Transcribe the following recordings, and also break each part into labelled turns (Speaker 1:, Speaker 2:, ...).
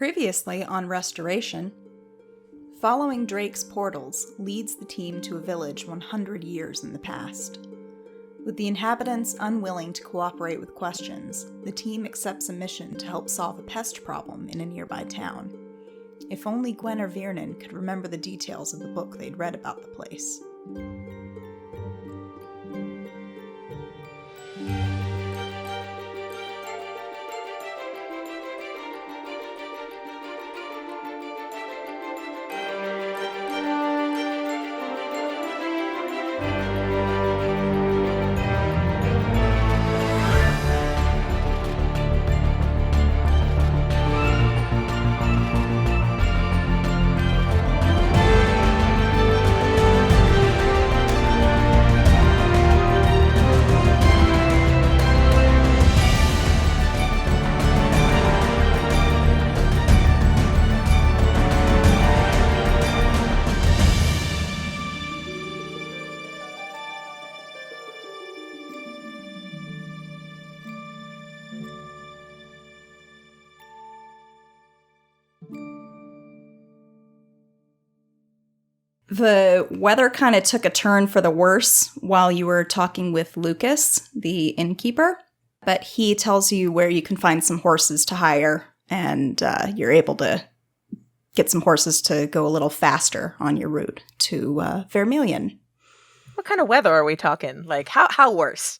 Speaker 1: Previously on Restoration, following Drake's portals leads the team to a village 100 years in the past. With the inhabitants unwilling to cooperate with questions, the team accepts a mission to help solve a pest problem in a nearby town. If only Gwen or Virnan could remember the details of the book they'd read about the place. The weather kind of took a turn for the worse while you were talking with Lucas, the innkeeper, but he tells you where you can find some horses to hire, and you're able to get some horses to go a little faster on your route to Vermeillion.
Speaker 2: What kind of weather are we talking? Like, how worse?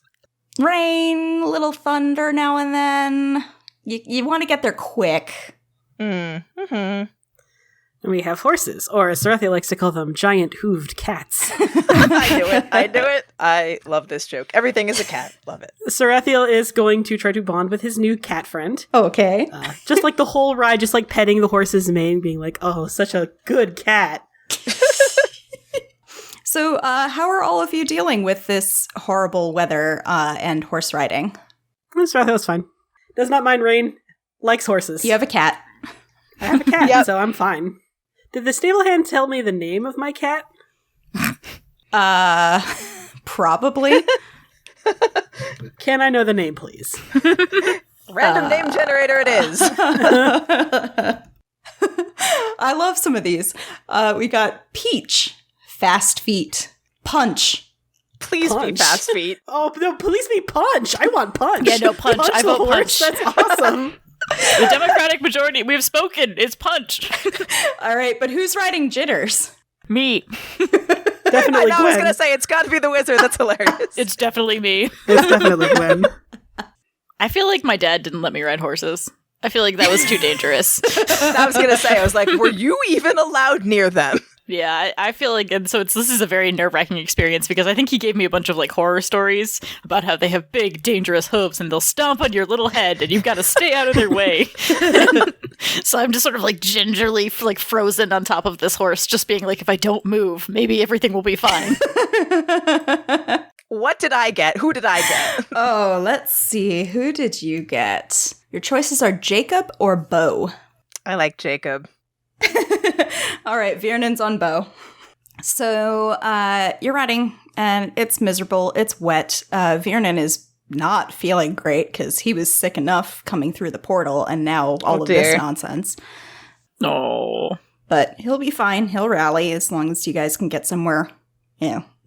Speaker 1: Rain, a little thunder now and then. You want to get there quick.
Speaker 2: Mm-hmm.
Speaker 3: We have horses, or as Sarathiel likes to call them, giant hooved cats.
Speaker 2: I knew it. I love this joke. Everything is a cat. Love it.
Speaker 3: Sarathiel is going to try to bond with his new cat friend.
Speaker 1: Okay.
Speaker 3: Just like the whole ride, just like petting the horse's mane, being like, oh, such a good cat.
Speaker 1: So, how are all of you dealing with this horrible weather and horse riding?
Speaker 3: Sarathiel's fine. Does not mind rain. Likes horses.
Speaker 1: You have a cat.
Speaker 3: I have a cat,
Speaker 2: Yep.
Speaker 3: so I'm fine. Did the stable hand tell me the name of my cat?
Speaker 1: Probably.
Speaker 3: Can I know the name, please?
Speaker 2: Random name generator it is.
Speaker 1: I love some of these. We got Peach, Fast Feet, Punch.
Speaker 2: Please
Speaker 3: Punch.
Speaker 2: be fast feet.
Speaker 3: Oh, no, please be Punch. I want Punch.
Speaker 4: Yeah, no, Punch. I
Speaker 3: the
Speaker 4: vote
Speaker 3: horse.
Speaker 4: Punch.
Speaker 3: That's awesome.
Speaker 4: The Democratic majority, we've spoken. It's Punch.
Speaker 1: All right, but who's riding Jitters?
Speaker 4: Me.
Speaker 3: Definitely
Speaker 2: I
Speaker 3: Gwen.
Speaker 2: was going to say, it's got to be the wizard. That's hilarious.
Speaker 4: It's definitely me.
Speaker 3: It's definitely Gwen.
Speaker 4: I feel like my dad didn't let me ride horses. I feel like that was too dangerous.
Speaker 2: I was going to say, I was like, were you even allowed near them?
Speaker 4: Yeah, I feel like, and so this is a very nerve-wracking experience because I think he gave me a bunch of like horror stories about how they have big, dangerous hooves and they'll stomp on your little head and you've got to stay out of their way. So I'm just sort of like gingerly like frozen on top of this horse, just being like, if I don't move, maybe everything will be fine.
Speaker 2: What did I get? Who did I get?
Speaker 1: Oh, let's see. Who did you get? Your choices are Jacob or Bo.
Speaker 2: I like Jacob.
Speaker 1: All right, Virnan's on Bo. So you're riding, and it's miserable. It's wet. Virnan is not feeling great because he was sick enough coming through the portal, and now all of this nonsense.
Speaker 4: No.
Speaker 1: But he'll be fine. He'll rally as long as you guys can get somewhere,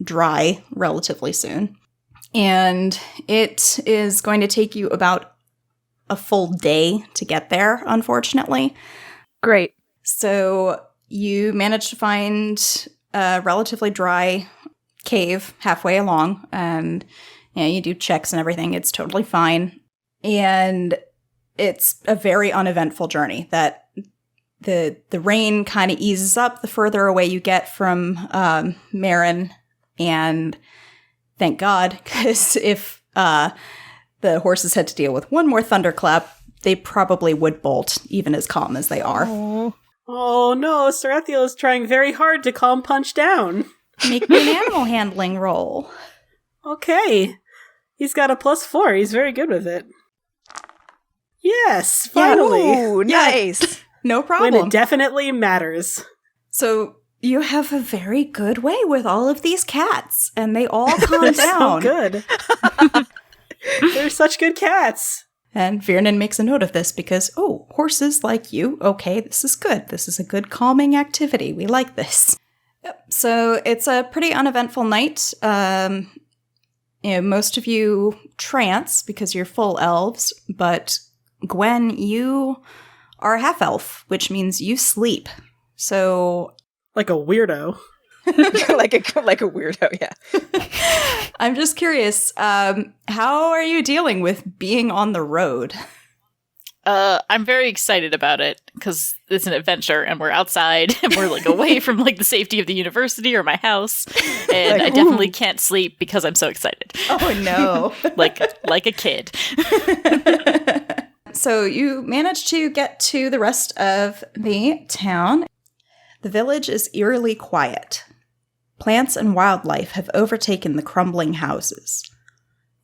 Speaker 1: dry relatively soon. And it is going to take you about a full day to get there, unfortunately.
Speaker 2: Great.
Speaker 1: So you manage to find a relatively dry cave halfway along, and you do checks and everything. It's totally fine. And it's a very uneventful journey. That the rain kind of eases up the further away you get from Marin, and thank God, because if the horses had to deal with one more thunderclap, they probably would bolt, even as calm as they are.
Speaker 3: Oh no, Sarathiel is trying very hard to calm Punch down.
Speaker 1: Make me an animal handling roll.
Speaker 3: Okay. He's got a +4. He's very good with it. Yes, finally.
Speaker 2: Ooh, nice.
Speaker 1: No
Speaker 3: When
Speaker 1: problem.
Speaker 3: it definitely matters.
Speaker 1: So you have a very good way with all of these cats, and they all calm
Speaker 3: They're
Speaker 1: down.
Speaker 3: so good. They're such good cats.
Speaker 1: And Virnan makes a note of this because, horses like you. Okay, this is good. This is a good calming activity. We like this. Yep. So it's a pretty uneventful night. Most of you trance because you're full elves, but Gwen, you are a half elf, which means you sleep. So,
Speaker 3: like a weirdo.
Speaker 2: like a weirdo, yeah.
Speaker 1: I'm just curious, how are you dealing with being on the road?
Speaker 4: I'm very excited about it because it's an adventure and we're outside and we're like away from like the safety of the university or my house, and I definitely can't sleep because I'm so excited.
Speaker 1: Oh no.
Speaker 4: like a kid.
Speaker 1: So you manage to get to the rest of the town. The village is eerily quiet. Plants and wildlife have overtaken the crumbling houses.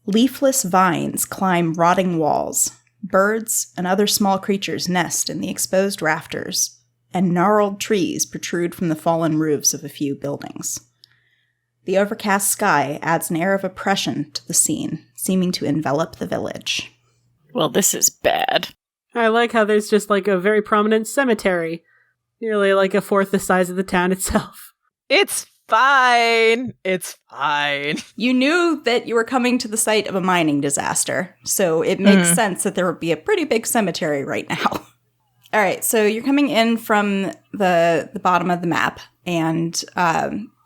Speaker 1: Leafless vines climb rotting walls. Birds and other small creatures nest in the exposed rafters, and gnarled trees protrude from the fallen roofs of a few buildings. The overcast sky adds an air of oppression to the scene, seeming to envelop the village.
Speaker 4: Well, this is bad.
Speaker 3: I like how there's just like a very prominent cemetery, nearly like a fourth the size of the town itself.
Speaker 2: It's fine. It's fine.
Speaker 1: You knew that you were coming to the site of a mining disaster, so it makes sense that there would be a pretty big cemetery right now. All right, so you're coming in from the bottom of the map, and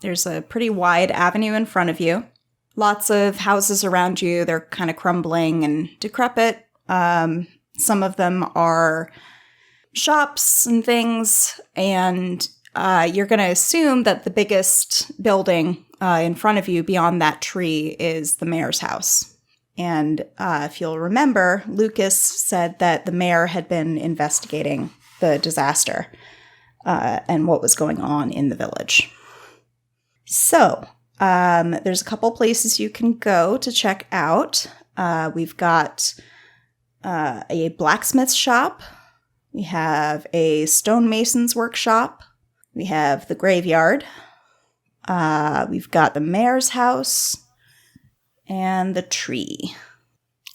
Speaker 1: there's a pretty wide avenue in front of you. Lots of houses around you. They're kind of crumbling and decrepit. Some of them are shops and things, and you're going to assume that the biggest building in front of you beyond that tree is the mayor's house. And if you'll remember, Lucas said that the mayor had been investigating the disaster and what was going on in the village. So there's a couple places you can go to check out. We've got a blacksmith's shop. We have a stonemason's workshop. We have the graveyard. We've got the mayor's house and the tree.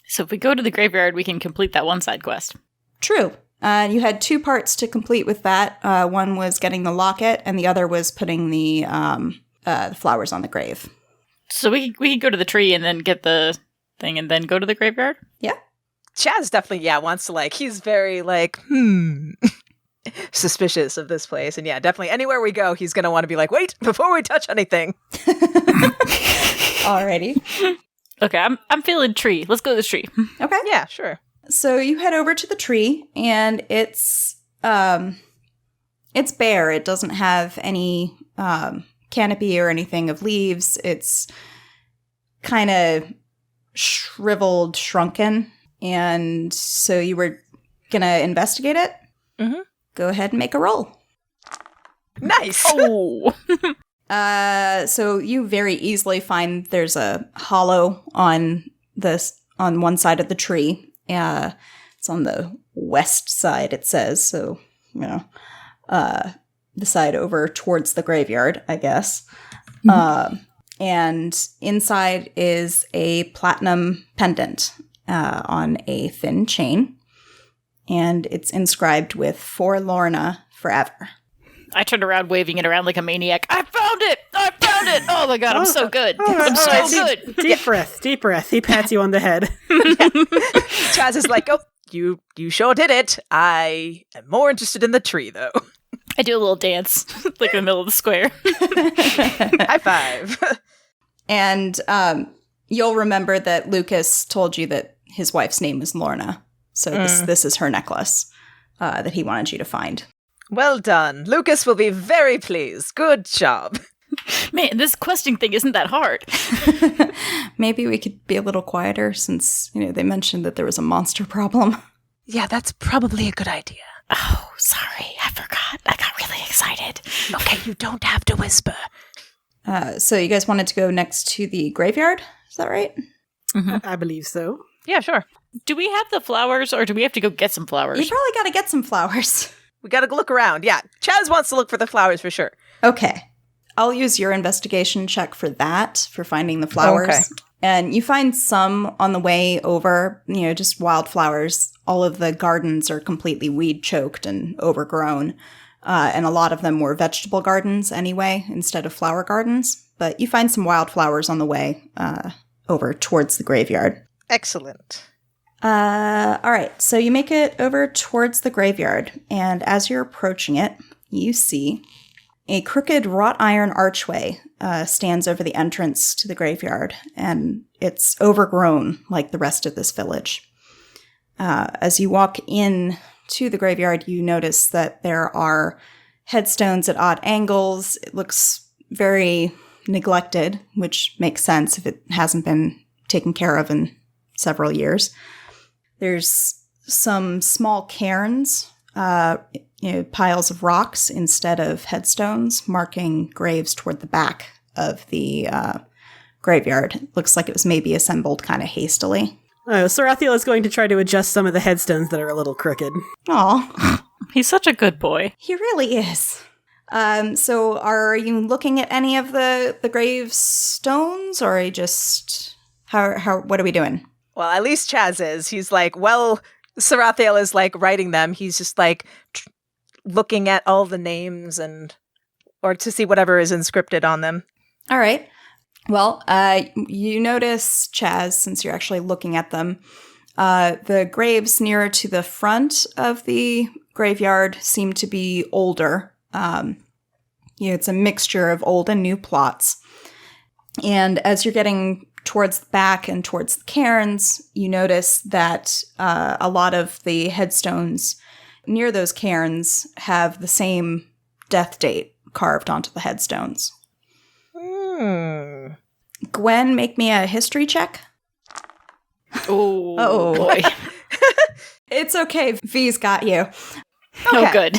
Speaker 4: So if we go to the graveyard, we can complete that one side quest.
Speaker 1: True. You had 2 parts to complete with that. One was getting the locket, and the other was putting the flowers on the grave.
Speaker 4: So we can go to the tree and then get the thing and then go to the graveyard?
Speaker 1: Yeah.
Speaker 2: Chaz definitely, wants to he's very suspicious of this place. And definitely anywhere we go, he's going to want to be like, wait, before we touch anything.
Speaker 1: Alrighty.
Speaker 4: Okay, I'm feeling tree. Let's go to the tree.
Speaker 1: Okay.
Speaker 2: Yeah, sure.
Speaker 1: So you head over to the tree, and it's bare. It doesn't have any canopy or anything of leaves. It's kind of shriveled, shrunken. And so you were going to investigate it?
Speaker 2: Mm-hmm.
Speaker 1: Go ahead and make a roll.
Speaker 2: Nice.
Speaker 4: Oh.
Speaker 1: So you very easily find there's a hollow on one side of the tree. It's on the west side, it says. So, the side over towards the graveyard, I guess. Mm-hmm. And inside is a platinum pendant on a thin chain. And it's inscribed with "For Lorna Forever."
Speaker 4: I turned around waving it around like a maniac. I found it! I found it! Oh my god, I'm so good. I'm so good.
Speaker 3: Deep breath, deep breath. He pats you on the head.
Speaker 2: Chaz is like, oh, you sure did it. I am more interested in the tree, though.
Speaker 4: I do a little dance, like in the middle of the square.
Speaker 2: High five.
Speaker 1: And you'll remember that Lucas told you that his wife's name was Lorna. So this is her necklace that he wanted you to find.
Speaker 2: Well done. Lucas will be very pleased. Good job.
Speaker 4: Man, this questing thing isn't that hard.
Speaker 1: Maybe we could be a little quieter since, they mentioned that there was a monster problem.
Speaker 2: Yeah, that's probably a good idea.
Speaker 4: Oh, sorry. I forgot. I got really excited.
Speaker 2: Okay, you don't have to whisper.
Speaker 1: So you guys wanted to go next to the graveyard? Is that right?
Speaker 3: Mm-hmm. I believe so.
Speaker 2: Yeah, sure.
Speaker 4: Do we have the flowers, or do we have to go get some flowers?
Speaker 1: You probably got to get some flowers.
Speaker 2: We got to look around. Yeah, Chaz wants to look for the flowers for sure.
Speaker 1: Okay. I'll use your investigation check for that, for finding the flowers. And you find some on the way over, just wildflowers. All of the gardens are completely weed choked and overgrown. And a lot of them were vegetable gardens anyway, instead of flower gardens. But you find some wildflowers on the way over towards the graveyard.
Speaker 2: Excellent.
Speaker 1: All right, so you make it over towards the graveyard, and as you're approaching it, you see a crooked wrought iron archway stands over the entrance to the graveyard, and it's overgrown like the rest of this village. As you walk in to the graveyard, you notice that there are headstones at odd angles. It looks very neglected, which makes sense if it hasn't been taken care of in several years. There's some small cairns, piles of rocks instead of headstones, marking graves toward the back of the graveyard. It looks like it was maybe assembled kind of hastily.
Speaker 3: Oh, Sarathiel is going to try to adjust some of the headstones that are a little crooked.
Speaker 1: Aw.
Speaker 4: He's such a good boy.
Speaker 1: He really is. So are you looking at any of the gravestones, or are you just... what are we doing?
Speaker 2: Well, at least Chaz is. He's like, well, Sarathiel is like writing them. He's just like looking at all the names or to see whatever is inscripted on them.
Speaker 1: All right. Well, you notice, Chaz, since you're actually looking at them, the graves nearer to the front of the graveyard seem to be older. It's a mixture of old and new plots. And as you're getting towards the back and towards the cairns, you notice that a lot of the headstones near those cairns have the same death date carved onto the headstones. Gwen, make me a history check.
Speaker 4: Oh, boy.
Speaker 1: It's okay. V's got you.
Speaker 4: Oh, good.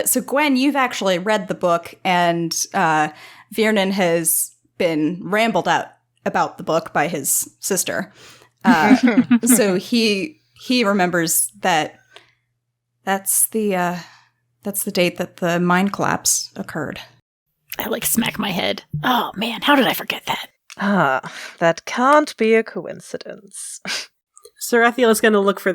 Speaker 1: So, Gwen, you've actually read the book, and Virnan has been rambled out about the book by his sister. So he remembers that's the date that the mine collapse occurred.
Speaker 4: I smack my head. Oh man, how did I forget that?
Speaker 2: That can't be a coincidence.
Speaker 3: Sarathiel is going to look for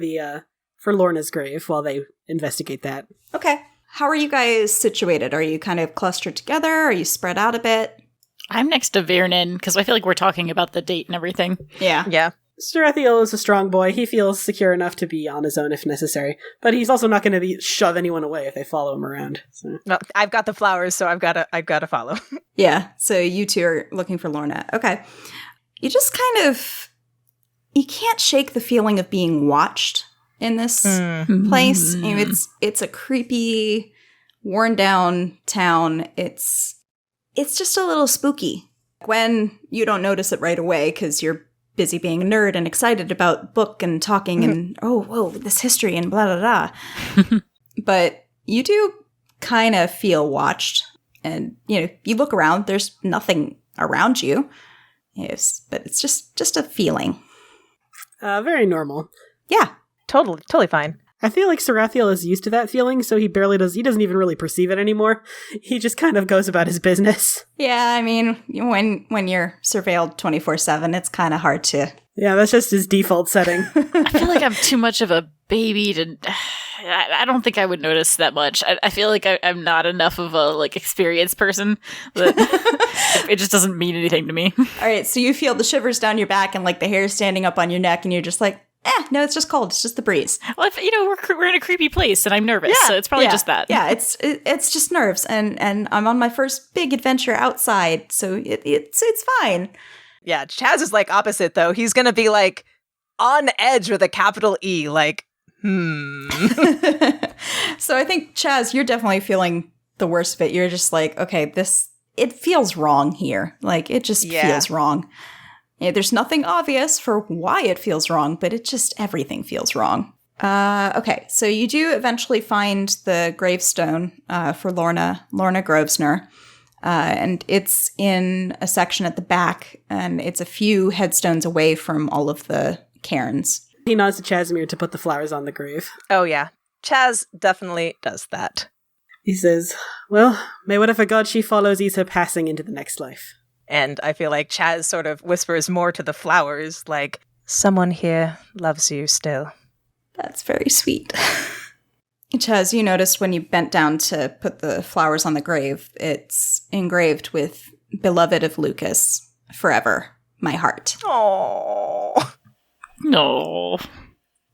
Speaker 3: for Lorna's grave while they investigate that.
Speaker 1: Okay. How are you guys situated? Are you kind of clustered together? Are you spread out a bit?
Speaker 4: I'm next to Virnan, because I feel like we're talking about the date and everything.
Speaker 1: Yeah.
Speaker 2: Yeah.
Speaker 3: Sarathiel is a strong boy. He feels secure enough to be on his own if necessary. But he's also not going to shove anyone away if they follow him around. So.
Speaker 2: No, I've got the flowers, so I've got to follow.
Speaker 1: Yeah. So you two are looking for Lorna. Okay. You just kind of... You can't shake the feeling of being watched in this place. It's a creepy, worn down town. It's just a little spooky. Gwen, you don't notice it right away because you're busy being a nerd and excited about book and talking and, oh, whoa, this history and blah, blah, blah. But you do kind of feel watched. And, you look around, there's nothing around you. Yes, but it's just a feeling.
Speaker 3: Very normal.
Speaker 1: Yeah.
Speaker 2: Totally fine.
Speaker 3: I feel like Sarathiel is used to that feeling, so he doesn't even really perceive it anymore. He just kind of goes about his business.
Speaker 1: Yeah, I mean, when you're surveilled 24/7, it's kind of hard to...
Speaker 3: Yeah, that's just his default setting.
Speaker 4: I feel like I'm too much of a baby to... I don't think I would notice that much. I feel like I'm not enough of a, experienced person that it just doesn't mean anything to me.
Speaker 1: All right, so you feel the shivers down your back and, the hair standing up on your neck, and you're just like... no, it's just cold. It's just the breeze.
Speaker 4: Well, we're in a creepy place, and I'm nervous, so it's probably just that.
Speaker 1: Yeah, it's just nerves, and I'm on my first big adventure outside, so it's fine.
Speaker 2: Yeah, Chaz is opposite though. He's gonna be on edge with a capital E, So
Speaker 1: I think Chaz, you're definitely feeling the worst of it. You're just okay, it feels wrong here. It just feels wrong. There's nothing obvious for why it feels wrong, but everything feels wrong. Okay, so you do eventually find the gravestone for Lorna Grosvenor, and it's in a section at the back, and it's a few headstones away from all of the cairns.
Speaker 3: He nods to Chazmir to put the flowers on the grave.
Speaker 2: Oh yeah, Chaz definitely does that.
Speaker 3: He says, well, may whatever god she follows ease her passing into the next life.
Speaker 2: And I feel like Chaz sort of whispers more to the flowers, like, someone here loves you still.
Speaker 1: That's very sweet. Chaz, you noticed when you bent down to put the flowers on the grave, it's engraved with "Beloved of Lucas, forever, my heart."
Speaker 2: Oh.
Speaker 4: No.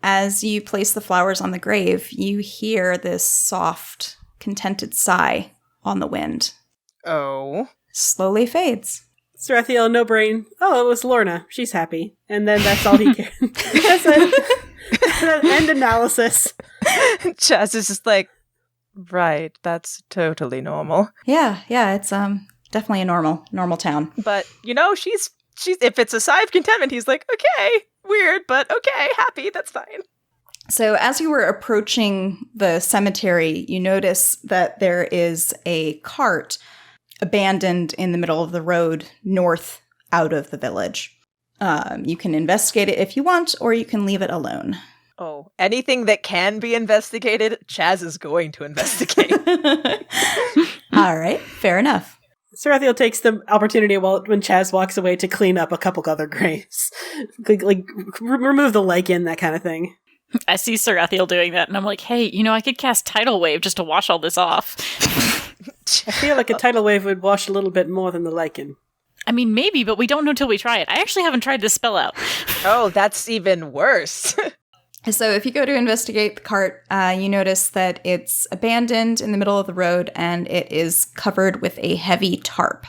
Speaker 1: As you place the flowers on the grave, you hear this soft, contented sigh on the wind.
Speaker 2: Oh.
Speaker 1: Slowly fades.
Speaker 3: Sarathiel, no brain. Oh, it was Lorna. She's happy. And then that's all he cared. That's it. End analysis.
Speaker 2: Chaz is just like, right, that's totally normal.
Speaker 1: Yeah, it's definitely a normal town.
Speaker 2: But, she's if it's a sigh of contentment, he's like, okay, weird, but okay, happy, that's fine.
Speaker 1: So as you were approaching the cemetery, you notice that there is a cart abandoned in the middle of the road north out of the village. You can investigate it if you want, or you can leave it alone.
Speaker 2: Oh, anything that can be investigated, Chaz is going to investigate.
Speaker 1: All right, fair enough.
Speaker 3: Sarathiel takes the opportunity when Chaz walks away to clean up a couple other graves. like remove the lichen, that kind of thing.
Speaker 4: I see Sarathiel doing that, and I'm like, hey, I could cast Tidal Wave just to wash all this off.
Speaker 3: I feel like a tidal wave would wash a little bit more than the lichen.
Speaker 4: I mean, maybe, but we don't know till we try it. I actually haven't tried this spell out.
Speaker 2: Oh, that's even worse.
Speaker 1: So if you go to investigate the cart, you notice that it's abandoned in the middle of the road, and it is covered with a heavy tarp.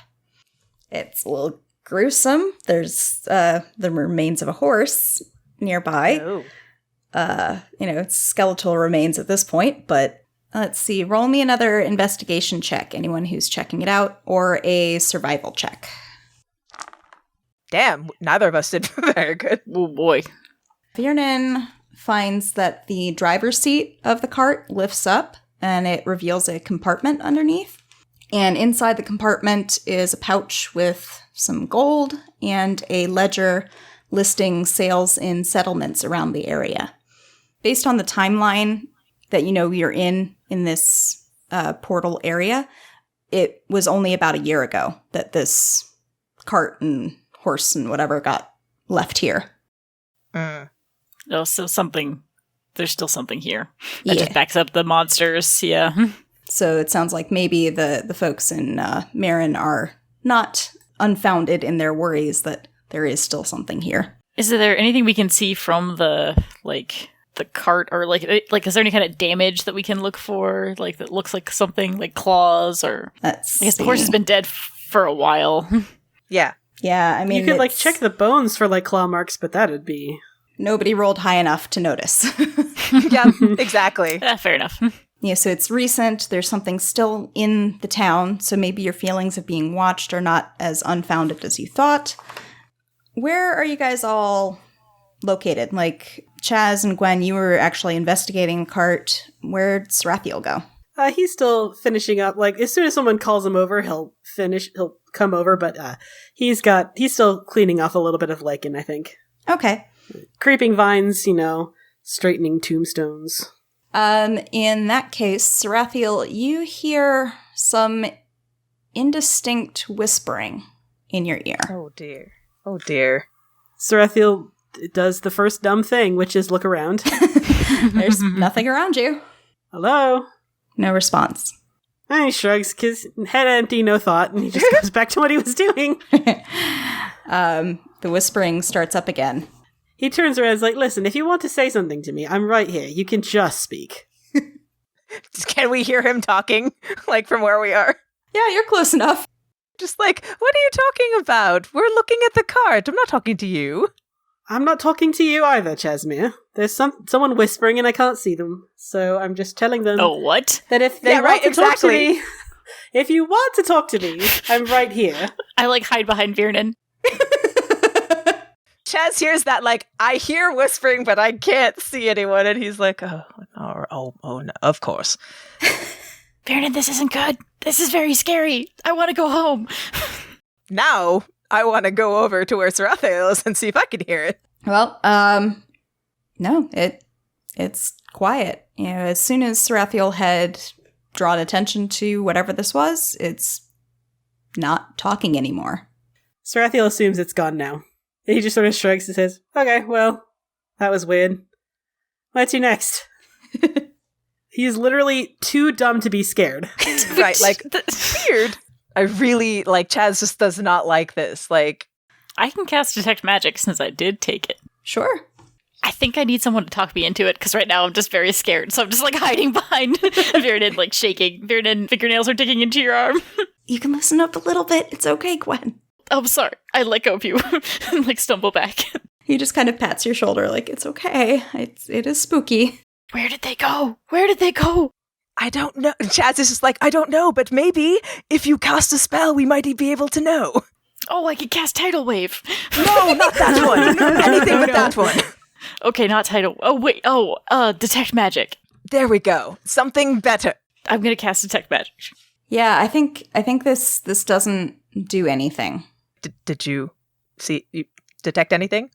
Speaker 1: It's a little gruesome. There's the remains of a horse nearby.
Speaker 2: Oh.
Speaker 1: It's skeletal remains at this point, but let's see. Roll me another investigation check, anyone who's checking it out, or a survival check.
Speaker 2: Damn, neither of us did very good.
Speaker 4: Oh, boy.
Speaker 1: Virnan finds that the driver's seat of the cart lifts up, and it reveals a compartment underneath. And inside the compartment is a pouch with some gold and a ledger listing sales in settlements around the area. Based on the timeline that you're in this portal area, it was only about a year ago that this cart and horse and whatever got left here.
Speaker 4: Oh, so there's still something here. That just backs up the monsters, yeah.
Speaker 1: So it sounds like maybe the folks in Marin are not unfounded in their worries that there is still something here.
Speaker 4: Is there anything we can see from the cart, or is there any kind of damage that we can look for, that looks like something like claws, or I guess the horse has been dead for a while.
Speaker 2: Yeah.
Speaker 1: Yeah, I mean,
Speaker 3: you could check the bones for claw marks, but that'd be...
Speaker 1: Nobody rolled high enough to notice.
Speaker 2: Yeah, exactly.
Speaker 4: Fair enough.
Speaker 1: Yeah, so it's recent. There's something still in the town, so maybe your feelings of being watched are not as unfounded as you thought. Where are you guys all located? Chaz and Gwen, you were actually investigating the cart. Where'd Sarathiel go?
Speaker 3: He's still finishing up. As soon as someone calls him over, he'll come over, but he's still cleaning off a little bit of lichen, I think.
Speaker 1: Okay.
Speaker 3: Creeping vines, straightening tombstones.
Speaker 1: In that case, Sarathiel, you hear some indistinct whispering in your ear.
Speaker 2: Oh dear. Oh dear.
Speaker 3: Sarathiel does the first dumb thing, which is look around.
Speaker 1: There's nothing around you.
Speaker 3: Hello?
Speaker 1: No response.
Speaker 3: And he shrugs, because head empty, no thought, and he just goes back to what he was doing.
Speaker 1: The whispering starts up again.
Speaker 3: He turns around and is like, listen, if you want to say something to me, I'm right here. You can just speak.
Speaker 2: Can we hear him talking, from where we are?
Speaker 1: Yeah, you're close enough.
Speaker 2: Just what are you talking about? We're looking at the cart. I'm not talking to you.
Speaker 3: I'm not talking to you either, Chasmere. There's someone whispering and I can't see them. So I'm just telling them
Speaker 4: what?
Speaker 3: that if they want to talk to me, if you want to talk to me, I'm right here.
Speaker 4: I hide behind Virnan.
Speaker 2: Chaz hears that, I hear whispering, but I can't see anyone, and he's like, oh, no, of course.
Speaker 4: Virnan, this isn't good. This is very scary. I want to go home.
Speaker 2: Now, I want to go over to where Sarathiel is and see if I can hear it.
Speaker 1: Well, no, it's quiet. As soon as Sarathiel had drawn attention to whatever this was, it's not talking anymore.
Speaker 3: Sarathiel assumes it's gone now. And he just sort of shrugs and says, okay, well, that was weird. What's you next? He's literally too dumb to be scared.
Speaker 2: Right, like, weird. I really, like, Chaz just does not like this. Like,
Speaker 4: I can cast Detect Magic since I did take it.
Speaker 1: Sure.
Speaker 4: I think I need someone to talk me into it, because right now I'm just very scared. So I'm just, like, hiding behind Virnan, like, shaking. Virnan, fingernails are digging into your arm.
Speaker 1: You can listen up a little bit. It's okay, Gwen.
Speaker 4: Oh, I'm sorry. I let go of you and, like, stumble back.
Speaker 1: He just kind of pats your shoulder like, it's okay. It is spooky.
Speaker 4: Where did they go? Where did they go?
Speaker 2: I don't know. Chaz is just like, I don't know, but maybe if you cast a spell, we might be able to know.
Speaker 4: Oh, I could cast Tidal Wave.
Speaker 2: No, not that one. Anything but that one.
Speaker 4: Okay, not Tidal. Oh, wait. Oh, Detect Magic.
Speaker 2: There we go. Something better.
Speaker 4: I'm going to cast Detect Magic.
Speaker 1: Yeah, I think this doesn't do anything.
Speaker 2: Did you detect anything?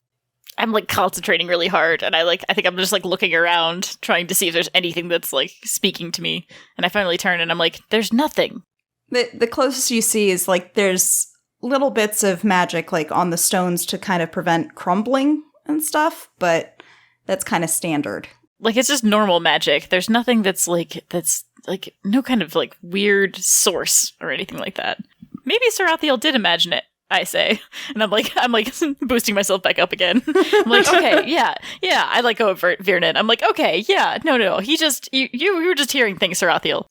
Speaker 4: I'm, like, concentrating really hard, and I think I'm just, like, looking around, trying to see if there's anything that's, like, speaking to me. And I finally turn, and I'm like, there's nothing.
Speaker 1: The closest you see is, like, there's little bits of magic, like, on the stones to kind of prevent crumbling and stuff, but that's kind of standard.
Speaker 4: Like, it's just normal magic. There's nothing that's no kind of, like, weird source or anything like that. Maybe Sarathiel did imagine it, I say. And I'm like boosting myself back up again. I'm like, okay, yeah, I let go of Virnan. I'm like, okay, yeah, no. He just, you were just hearing things, Sarathiel.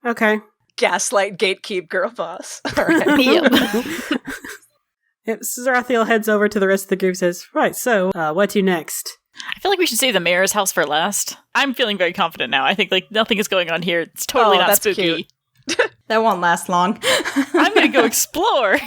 Speaker 3: Okay.
Speaker 2: Gaslight, gatekeep, girl boss. All right.
Speaker 3: Yep, Sarathiel heads over to the rest of the group and says, right, so, what do next?
Speaker 4: I feel like we should save the mayor's house for last. I'm feeling very confident now. I think, like, nothing is going on here. It's totally not
Speaker 2: that's
Speaker 4: spooky.
Speaker 2: cute.
Speaker 1: That won't last long.
Speaker 4: I'm gonna go explore.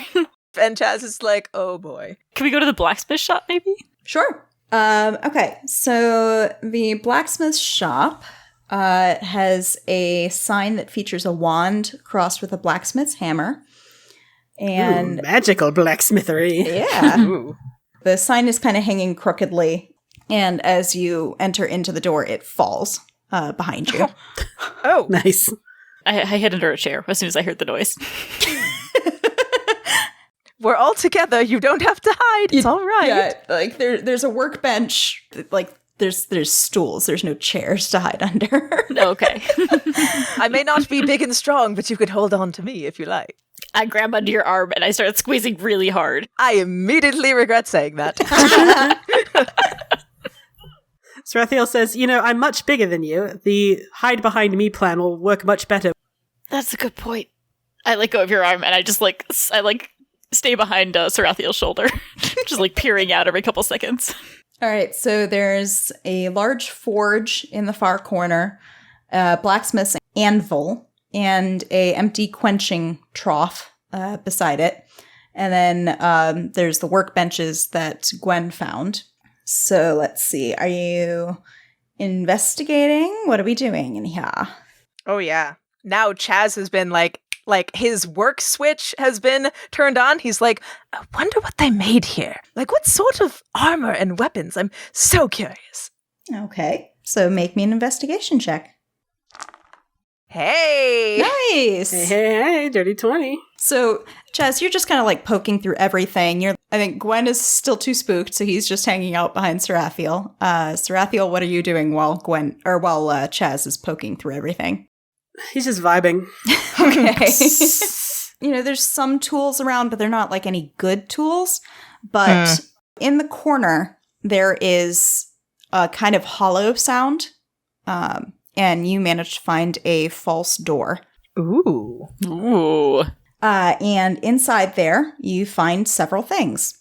Speaker 2: And Chaz is like, oh boy.
Speaker 4: Can we go to the blacksmith shop, maybe?
Speaker 1: Sure. Okay, so the blacksmith shop has a sign that features a wand crossed with a blacksmith's hammer. And
Speaker 3: Ooh, magical blacksmithery.
Speaker 1: yeah.
Speaker 2: Ooh.
Speaker 1: The sign is kind of hanging crookedly, and as you enter into the door, it falls behind you.
Speaker 2: Oh.
Speaker 3: Nice.
Speaker 4: I hid under a chair as soon as I heard the noise.
Speaker 2: We're all together. You don't have to hide. It's all right.
Speaker 1: Yeah, like there's a workbench. Like there's stools. There's no chairs to hide under.
Speaker 4: Okay.
Speaker 2: I may not be big and strong, but you could hold on to me if you like.
Speaker 4: I grab onto your arm and I start squeezing really hard.
Speaker 2: I immediately regret saying that.
Speaker 3: Sarathiel says, I'm much bigger than you. The hide behind me plan will work much better.
Speaker 4: That's a good point. I let go of your arm and I just stay behind Sarathiel's shoulder, just like peering out every couple seconds.
Speaker 1: All right, so there's a large forge in the far corner, a blacksmith's anvil, and a empty quenching trough beside it. And then there's the workbenches that Gwen found. So let's see. Are you investigating? What are we doing in here?
Speaker 2: Oh, yeah. Now Chaz has been like his work switch has been turned on. He's like, I wonder what they made here. Like, what sort of armor and weapons? I'm so curious.
Speaker 1: Okay, so make me an investigation check.
Speaker 2: Hey!
Speaker 1: Nice!
Speaker 3: Hey, dirty 20.
Speaker 1: So, Chaz, you're just kind of like poking through everything. I think Gwen is still too spooked, so he's just hanging out behind Sarathiel. Sarathiel, what are you doing while Chaz is poking through everything?
Speaker 3: He's just vibing.
Speaker 1: Okay. There's some tools around, but they're not like any good tools. But in the corner, there is a kind of hollow sound. And you managed to find a false door.
Speaker 2: Ooh.
Speaker 4: Ooh.
Speaker 1: And inside there, you find several things.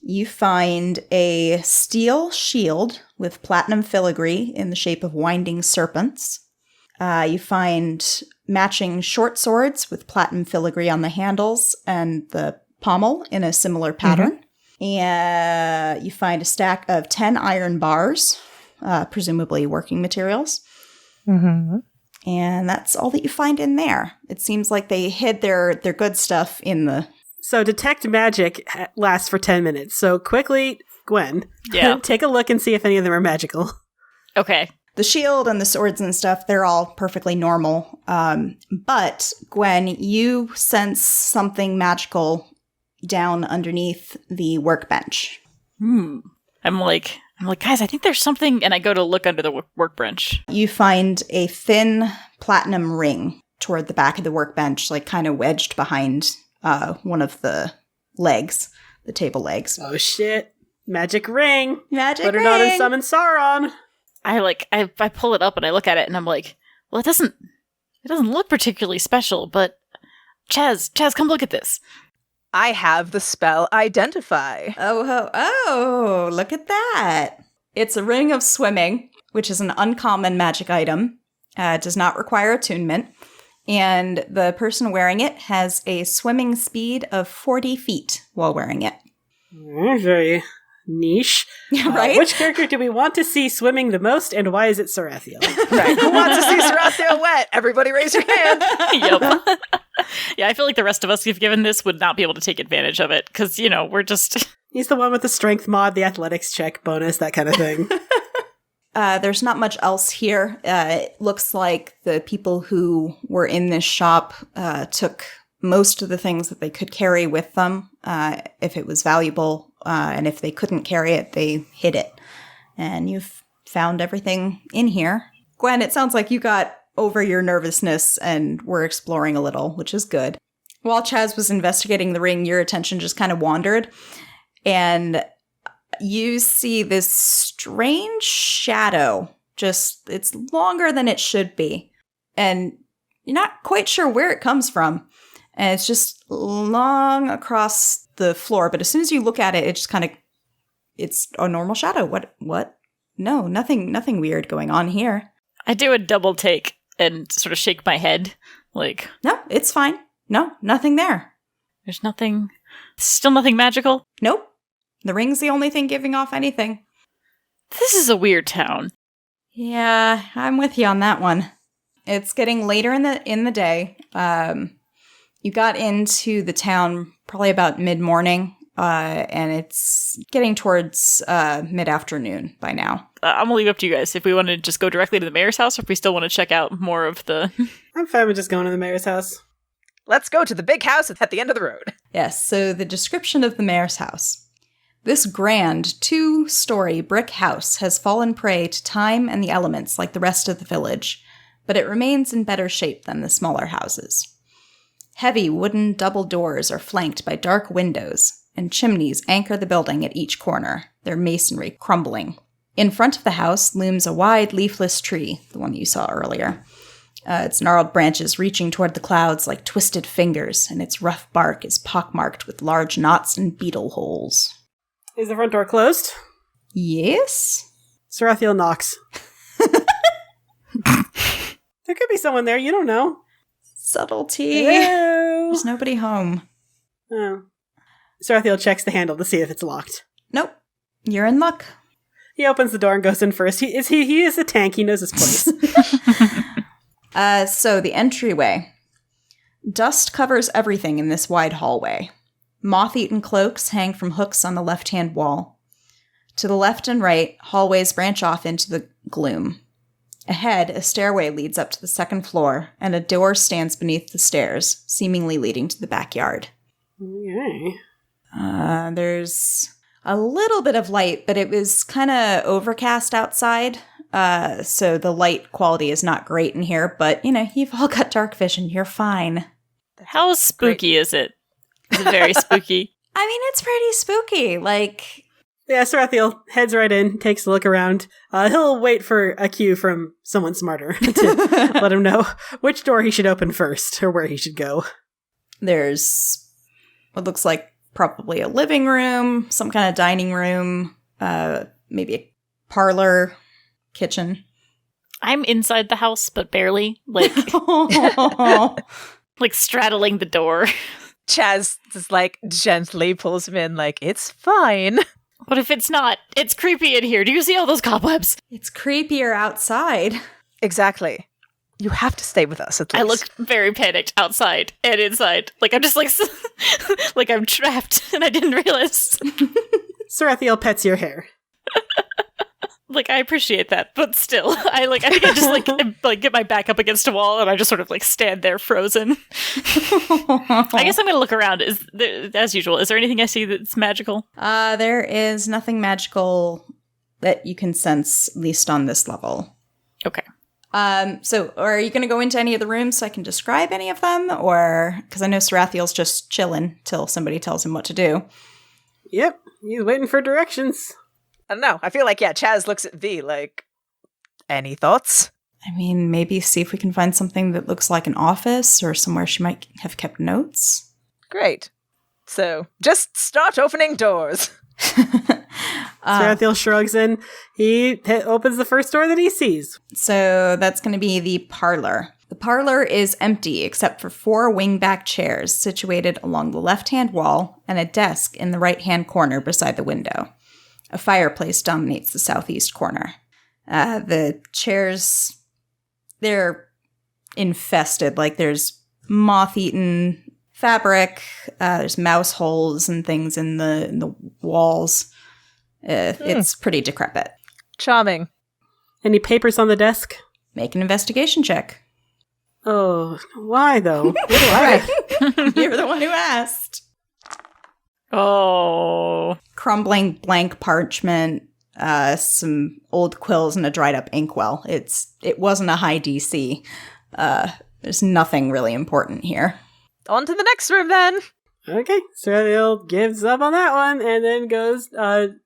Speaker 1: You find a steel shield with platinum filigree in the shape of winding serpents. You find matching short swords with platinum filigree on the handles and the pommel in a similar pattern. Mm-hmm. And you find a stack of 10 iron bars, presumably working materials.
Speaker 2: Mm-hmm.
Speaker 1: And that's all that you find in there. It seems like they hid their good stuff in the...
Speaker 3: So detect magic lasts for 10 minutes. So quickly, Gwen, take a look and see if any of them are magical.
Speaker 4: Okay.
Speaker 1: The shield and the swords and stuff, they're all perfectly normal. But, Gwen, you sense something magical down underneath the workbench.
Speaker 4: I'm like, guys, I think there's something, and I go to look under the workbench.
Speaker 1: You find a thin platinum ring toward the back of the workbench, like kind of wedged behind one of the legs, the table legs.
Speaker 3: Oh shit. Magic ring.
Speaker 1: Magic
Speaker 3: Put
Speaker 1: ring!
Speaker 3: it on and summon Sauron.
Speaker 4: I pull it up and I look at it and I'm like, well, it doesn't look particularly special, but Chaz, come look at this.
Speaker 2: I have the spell Identify.
Speaker 1: Oh, look at that. It's a ring of swimming, which is an uncommon magic item. It does not require attunement. And the person wearing it has a swimming speed of 40 feet while wearing it.
Speaker 3: Very niche.
Speaker 1: Right?
Speaker 3: Which character do we want to see swimming the most, and why is it Sarathiel?
Speaker 2: Right. Who wants to see Sarathiel wet? Everybody raise your hand.
Speaker 4: Yep. Yeah, I feel like the rest of us who've given this would not be able to take advantage of it, because, we're just...
Speaker 3: He's the one with the strength mod, the athletics check bonus, that kind of thing.
Speaker 1: There's not much else here. It looks like the people who were in this shop took most of the things that they could carry with them, if it was valuable, and if they couldn't carry it, they hid it. And you've found everything in here. Gwen, it sounds like you got over your nervousness and were exploring a little, which is good. While Chaz was investigating the ring, your attention just kind of wandered, and you see this strange shadow. It's longer than it should be, and you're not quite sure where it comes from. And it's just long across the floor, but as soon as you look at it, it just kind of, it's a normal shadow. What? No, nothing weird going on here.
Speaker 4: I do a double take and sort of shake my head, like...
Speaker 1: No, it's fine. No, nothing there.
Speaker 4: There's still nothing magical?
Speaker 1: Nope. The ring's the only thing giving off anything.
Speaker 4: This is a weird town.
Speaker 1: Yeah, I'm with you on that one. It's getting later in the day. You got into the town probably about mid-morning, and it's getting towards mid-afternoon by now.
Speaker 4: I'm gonna leave it up to you guys if we want to just go directly to the mayor's house or if we still want to check out more of the...
Speaker 3: I'm fine with just going to the mayor's house.
Speaker 2: Let's go to the big house at the end of the road.
Speaker 1: Yes, so the description of the mayor's house. This grand 2-story brick house has fallen prey to time and the elements like the rest of the village, but it remains in better shape than the smaller houses. Heavy wooden double doors are flanked by dark windows, and chimneys anchor the building at each corner, their masonry crumbling. In front of the house looms a wide leafless tree, the one you saw earlier. Its gnarled branches reaching toward the clouds like twisted fingers, and its rough bark is pockmarked with large knots and beetle holes.
Speaker 3: Is the front door closed?
Speaker 1: Yes?
Speaker 3: Sarathiel knocks. There could be someone there, you don't know.
Speaker 1: Subtlety.
Speaker 3: Hello.
Speaker 1: There's nobody home.
Speaker 3: Oh. Sarathiel checks the handle to see if it's locked.
Speaker 1: Nope. You're in luck.
Speaker 3: He opens the door and goes in first. He is a tank. He knows his place.
Speaker 1: So the entryway. Dust covers everything in this wide hallway. Moth-eaten cloaks hang from hooks on the left-hand wall. To the left and right, hallways branch off into the gloom. Ahead, a stairway leads up to the second floor, and a door stands beneath the stairs, seemingly leading to the backyard.
Speaker 3: Okay.
Speaker 1: There's a little bit of light, but it was kind of overcast outside, so the light quality is not great in here, but, you've all got dark vision. You're fine.
Speaker 4: How spooky is it? Is it very spooky?
Speaker 1: I mean, it's pretty spooky,
Speaker 3: Yeah, Sarathiel heads right in, takes a look around. He'll wait for a cue from someone smarter to let him know which door he should open first, or where he should go.
Speaker 1: There's what looks like probably a living room, some kind of dining room, maybe a parlor, kitchen.
Speaker 4: I'm inside the house, but barely. Like straddling the door.
Speaker 2: Chaz just gently pulls him in it's fine.
Speaker 4: What if it's not? It's creepy in here. Do you see all those cobwebs?
Speaker 1: It's creepier outside.
Speaker 2: Exactly. You have to stay with us at least.
Speaker 4: I look very panicked outside and inside. I'm just like I'm trapped and I didn't realize.
Speaker 3: Sarathiel pets your hair.
Speaker 4: Like, I appreciate that, but still, I think I just get my back up against a wall and I just sort of like stand there frozen. I guess I'm gonna look around. As usual, is there anything I see that's magical?
Speaker 1: There is nothing magical that you can sense, at least on this level.
Speaker 4: Okay.
Speaker 1: So are you going to go into any of the rooms so I can describe any of them? Or, because I know Sarathiel's just chilling till somebody tells him what to do.
Speaker 3: Yep, he's waiting for directions.
Speaker 2: I don't know. I feel like, Chaz looks at V like, any thoughts?
Speaker 1: I mean, maybe see if we can find something that looks like an office or somewhere she might have kept notes.
Speaker 2: Great. So, just start opening doors.
Speaker 3: Sarathiel shrugs and he opens the first door that he sees.
Speaker 1: So that's going to be the parlor. The parlor is empty except for 4 wingback chairs situated along the left-hand wall and a desk in the right-hand corner beside the window. A fireplace dominates the southeast corner. The chairs, they're infested. Like, there's moth-eaten fabric, there's mouse holes and things in the walls. It's pretty decrepit.
Speaker 2: Charming.
Speaker 3: Any papers on the desk?
Speaker 1: Make an investigation check.
Speaker 3: Oh, why though? What do I?
Speaker 1: You're the one who asked.
Speaker 4: Oh.
Speaker 1: Crumbling blank parchment, some old quills, and a dried up inkwell. It wasn't a high DC. There's nothing really important here.
Speaker 2: On to the next room then.
Speaker 3: Okay, Sarathiel gives up on that one and then goes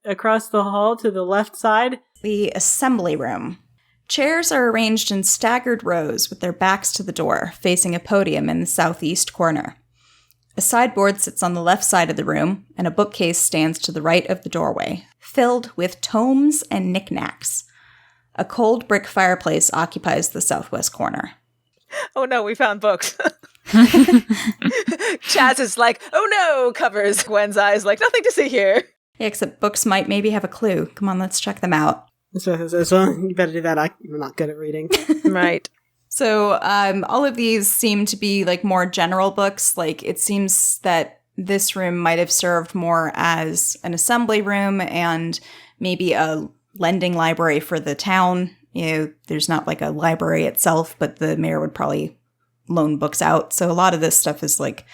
Speaker 3: across the hall to the left side.
Speaker 1: The assembly room. Chairs are arranged in staggered rows with their backs to the door, facing a podium in the southeast corner. A sideboard sits on the left side of the room, and a bookcase stands to the right of the doorway, filled with tomes and knickknacks. A cold brick fireplace occupies the southwest corner.
Speaker 2: Oh no, we found books. Chaz is like, oh no, covers Gwen's eyes like, nothing to see here.
Speaker 1: Yeah, except books might maybe have a clue. Come on, let's check them out.
Speaker 3: So you better do that. I'm not good at reading.
Speaker 2: Right.
Speaker 1: So all of these seem to be like more general books. Like, it seems that this room might have served more as an assembly room and maybe a lending library for the town. You know, there's not like a library itself, but the mayor would probably loan books out. So a lot of this stuff is like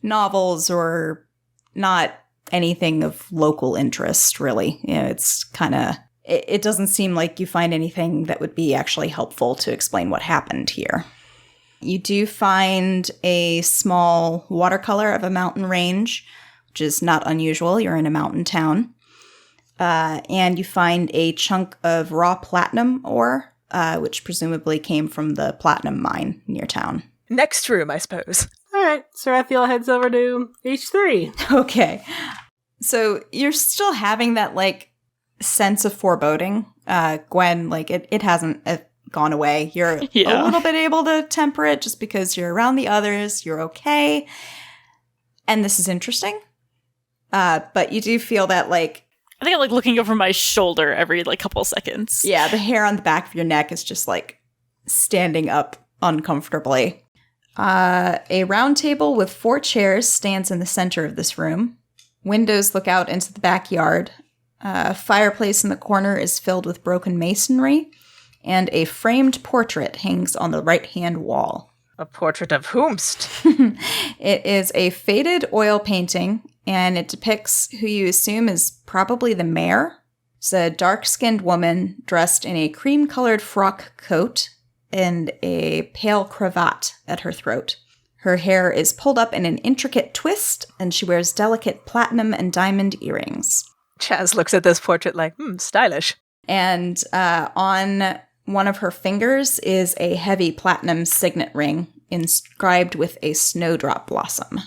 Speaker 1: novels or not anything of local interest, really. You know, it's kind of, it doesn't seem like you find anything that would be actually helpful to explain what happened here. You do find a small watercolor of a mountain range, which is not unusual. You're in a mountain town. And you find a chunk of raw platinum ore, which presumably came from the platinum mine near town.
Speaker 2: Next room, I suppose.
Speaker 3: All right, Sarathiel heads over to H3.
Speaker 1: Okay. So you're still having that, like, sense of foreboding. Gwen, like, it hasn't gone away. You're a little bit able to temper it just because you're around the others. You're okay. And this is interesting. But you do feel that, like,
Speaker 4: I think I'm like looking over my shoulder every like couple seconds.
Speaker 1: yeah, the hair on the back of your neck is just like standing up uncomfortably. A round table with 4 chairs stands in the center of this room. Windows look out into the backyard. A fireplace in the corner is filled with broken masonry, and a framed portrait hangs on the right-hand wall.
Speaker 2: A portrait of whomst?
Speaker 1: It is a faded oil painting, and it depicts who you assume is probably the mayor. It's a dark-skinned woman dressed in a cream-colored frock coat and a pale cravat at her throat. Her hair is pulled up in an intricate twist, and she wears delicate platinum and diamond earrings.
Speaker 2: Chaz looks at this portrait like, stylish.
Speaker 1: And on one of her fingers is a heavy platinum signet ring inscribed with a snowdrop blossom.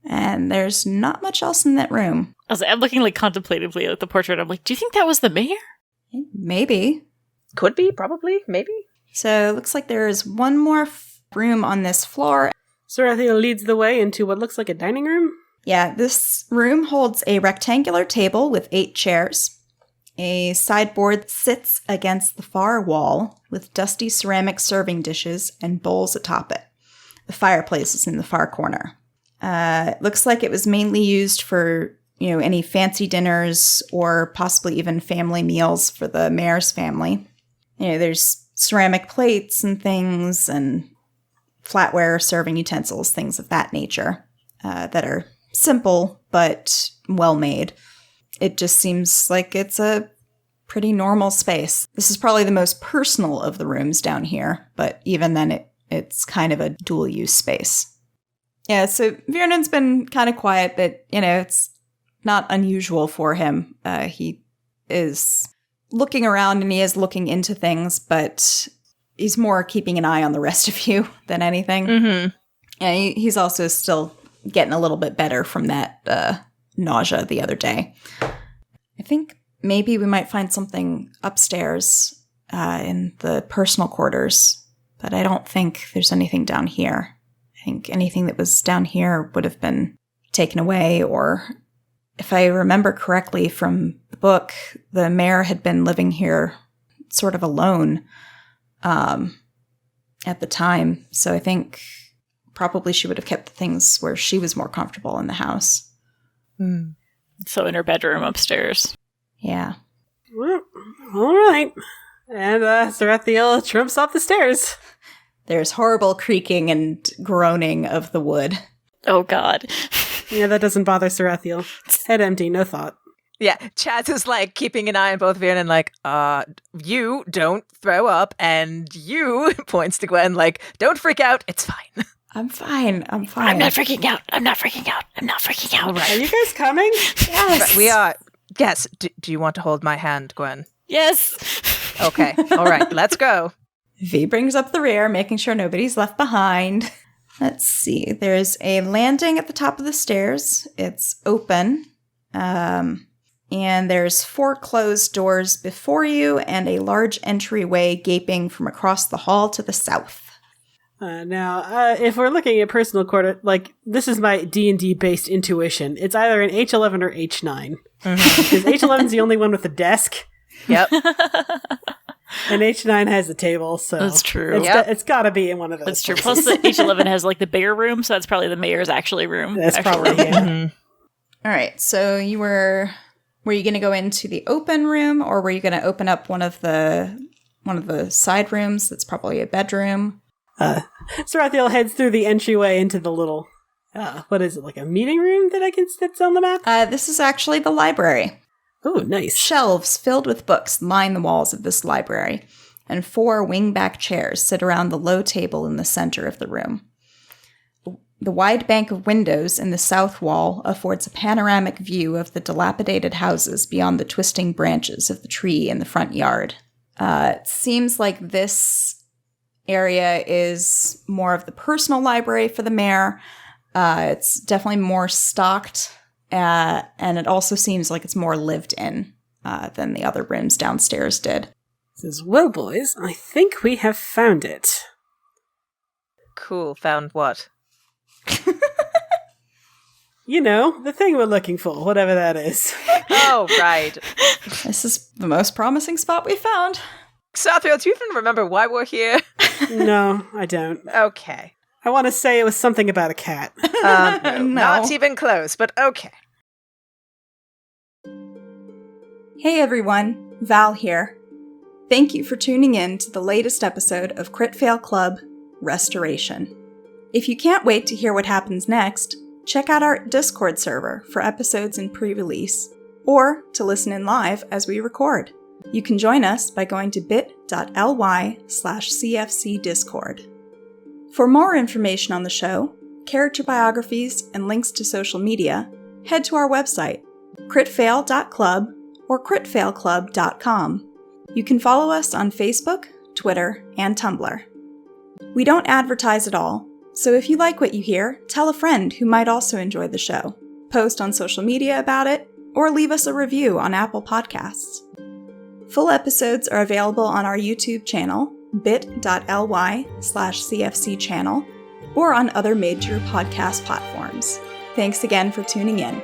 Speaker 1: And there's not much else in that room.
Speaker 4: I'm looking like contemplatively at the portrait. I'm like, do you think that was the mayor?
Speaker 1: Maybe.
Speaker 2: Could be, probably, maybe.
Speaker 1: So it looks like there is one more room on this floor.
Speaker 3: Sarathiel leads the way into what looks like a dining room.
Speaker 1: Yeah, this room holds a rectangular table with 8 chairs. A sideboard sits against the far wall with dusty ceramic serving dishes and bowls atop it. The fireplace is in the far corner. It looks like it was mainly used for any fancy dinners or possibly even family meals for the mayor's family. There's ceramic plates and things and flatware, serving utensils, things of that nature that are simple but well made. It just seems like it's a pretty normal space. This is probably the most personal of the rooms down here, but even then it's kind of a dual-use space. Yeah, so Virnan's been kind of quiet, but, it's not unusual for him. He is looking around and he is looking into things, but he's more keeping an eye on the rest of you than anything.
Speaker 2: Mm-hmm.
Speaker 1: Yeah, he's also still getting a little bit better from that nausea the other day. I think maybe we might find something upstairs in the personal quarters, but I don't think there's anything down here. I think anything that was down here would have been taken away, or if I remember correctly from the book, the mayor had been living here sort of alone at the time. So I think probably she would have kept the things where she was more comfortable in the house.
Speaker 2: Mm.
Speaker 4: So in her bedroom upstairs.
Speaker 1: Yeah.
Speaker 3: Well, all right. And Sarathiel trumps off the stairs.
Speaker 1: There's horrible creaking and groaning of the wood.
Speaker 4: Oh, God.
Speaker 3: Yeah, that doesn't bother Sarathiel. Head empty, no thought.
Speaker 2: Yeah, Chaz is keeping an eye on both Virnan, you don't throw up, and you, points to Gwen, don't freak out, it's fine.
Speaker 1: I'm fine.
Speaker 4: I'm not freaking out. I'm not freaking out.
Speaker 2: All right.
Speaker 3: Are you guys coming?
Speaker 1: Yes.
Speaker 2: We are. Yes. Do you want to hold my hand, Gwen?
Speaker 4: Yes.
Speaker 2: Okay. All right. Let's go.
Speaker 1: V brings up the rear, making sure nobody's left behind. Let's see. There's a landing at the top of the stairs. It's open. And there's 4 closed doors before you and a large entryway gaping from across the hall to the south.
Speaker 3: Now, if we're looking at personal quarter, this is my D&D based intuition. It's either an H11 or H9. Because H11 is the only one with a desk.
Speaker 2: Yep.
Speaker 3: And H9 has a table, so
Speaker 4: That's true.
Speaker 3: It's got to be in one of those.
Speaker 4: That's true.
Speaker 3: places.
Speaker 4: Plus, the H11 has the bigger room, so that's probably the mayor's actually room.
Speaker 3: That's
Speaker 4: actually.
Speaker 3: probably, yeah.
Speaker 2: Mm-hmm.
Speaker 1: All right. So were you going to go into the open room, or were you going to open up one of the side rooms? That's probably a bedroom.
Speaker 3: Sarathiel heads through the entryway into the little, what is it, a meeting room that's on the map?
Speaker 1: This is actually the library.
Speaker 3: Oh, nice.
Speaker 1: Shelves filled with books line the walls of this library, and 4 wing-back chairs sit around the low table in the center of the room. The wide bank of windows in the south wall affords a panoramic view of the dilapidated houses beyond the twisting branches of the tree in the front yard. It seems like this area is more of the personal library for the mayor. It's definitely more stocked, and it also seems like it's more lived in than the other rooms downstairs did.
Speaker 3: Says, well, boys, I think we have found it.
Speaker 2: Cool. Found what?
Speaker 3: The thing we're looking for, whatever that is.
Speaker 2: Oh, right.
Speaker 1: This is the most promising spot we found.
Speaker 2: Sarathiel, do you even remember why we're here?
Speaker 3: No, I don't.
Speaker 2: Okay.
Speaker 3: I want to say it was something about a cat.
Speaker 2: No,
Speaker 1: No.
Speaker 2: not even close, but okay.
Speaker 1: Hey everyone, Val here. Thank you for tuning in to the latest episode of Crit Fail Club Restoration. If you can't wait to hear what happens next, check out our Discord server for episodes in pre-release, or to listen in live as we record. You can join us by going to bit.ly/CFCDiscord. For more information on the show, character biographies, and links to social media, head to our website, critfail.club or critfailclub.com. You can follow us on Facebook, Twitter, and Tumblr. We don't advertise at all, so if you like what you hear, tell a friend who might also enjoy the show, post on social media about it, or leave us a review on Apple Podcasts. Full episodes are available on our YouTube channel, bit.ly/CFC channel, or on other major podcast platforms. Thanks again for tuning in.